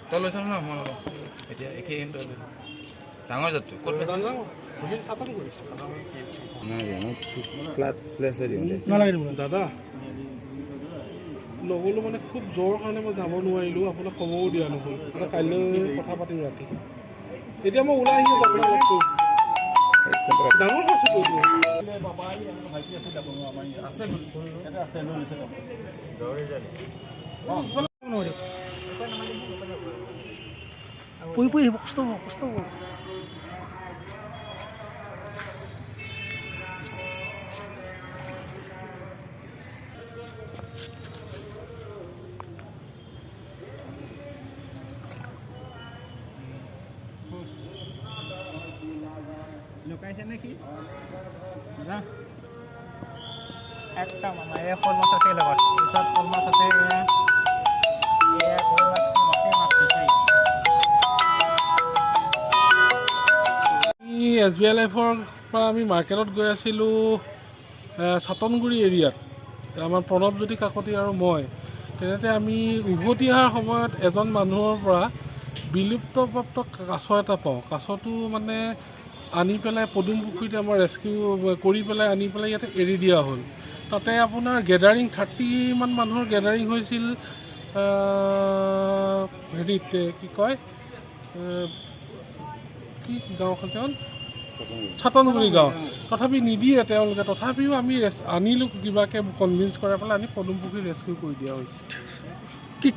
তই লৈছ ন মই এতিয়া একেই কিন্তু ডাঙৰ জাতটো ক'ত পাইছে দাদা নগ'লো মানে খুব জ্বৰ কাৰণে মই যাব নোৱাৰিলোঁ, আপোনাক খবৰো দিয়া নহ'ল। কাইলৈ কথা পাতিম ৰাতি। এতিয়া মই ওলাই আহিছোঁ আপোনাক লগ কৰিম। ডাঙৰ কৈছোঁ পুহি পুহি কষ্ট হ'ব কষ্ট হ'ব। লুকাইছে নেকি একটা মামা এই শ'ল মাছ আছে লগত পিছত শ'ল মাছ আছে SBI লাইফৰ পৰা আমি মাৰ্কেটত গৈ আছিলোঁ চাটনগুৰি এৰিয়াত, আমাৰ প্ৰণৱজ্যোতি কাকতি আৰু মই। তেনেতে আমি উভতি অহাৰ সময়ত এজন মানুহৰ পৰা বিলুপ্তপ্ৰাপ্ত কাছ এটা পাওঁ। কাছটো মানে আনি পেলাই পদুম পুখুৰীতে আমাৰ ৰেস্কিউ কৰি পেলাই আনি পেলাই ইয়াতে এৰি দিয়া হ'ল। তাতে আপোনাৰ গেডাৰিং 30 মান মানুহৰ গেডাৰিং হৈছিল হেৰিত কি কয় কি গাঁওখন চাটনগুৰি গাঁও। তথাপি নিদিয়ে তেওঁলোকে, তথাপিও আমি আনিলোঁ কিবাকৈ কনভিন্স কৰাই পেলাই আনি পদুম পুখুৰী ৰেস্কিউ কৰি দিয়া হৈছে।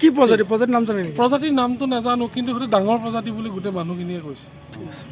কি প্ৰজাতিৰ নাম জানে নেকি? প্ৰজাতিৰ নামটো নাজানো, কিন্তু সেইটো ডাঙৰ প্ৰজাতি বুলি গোটেই মানুহখিনিয়ে কৈছে। ঠিক আছে।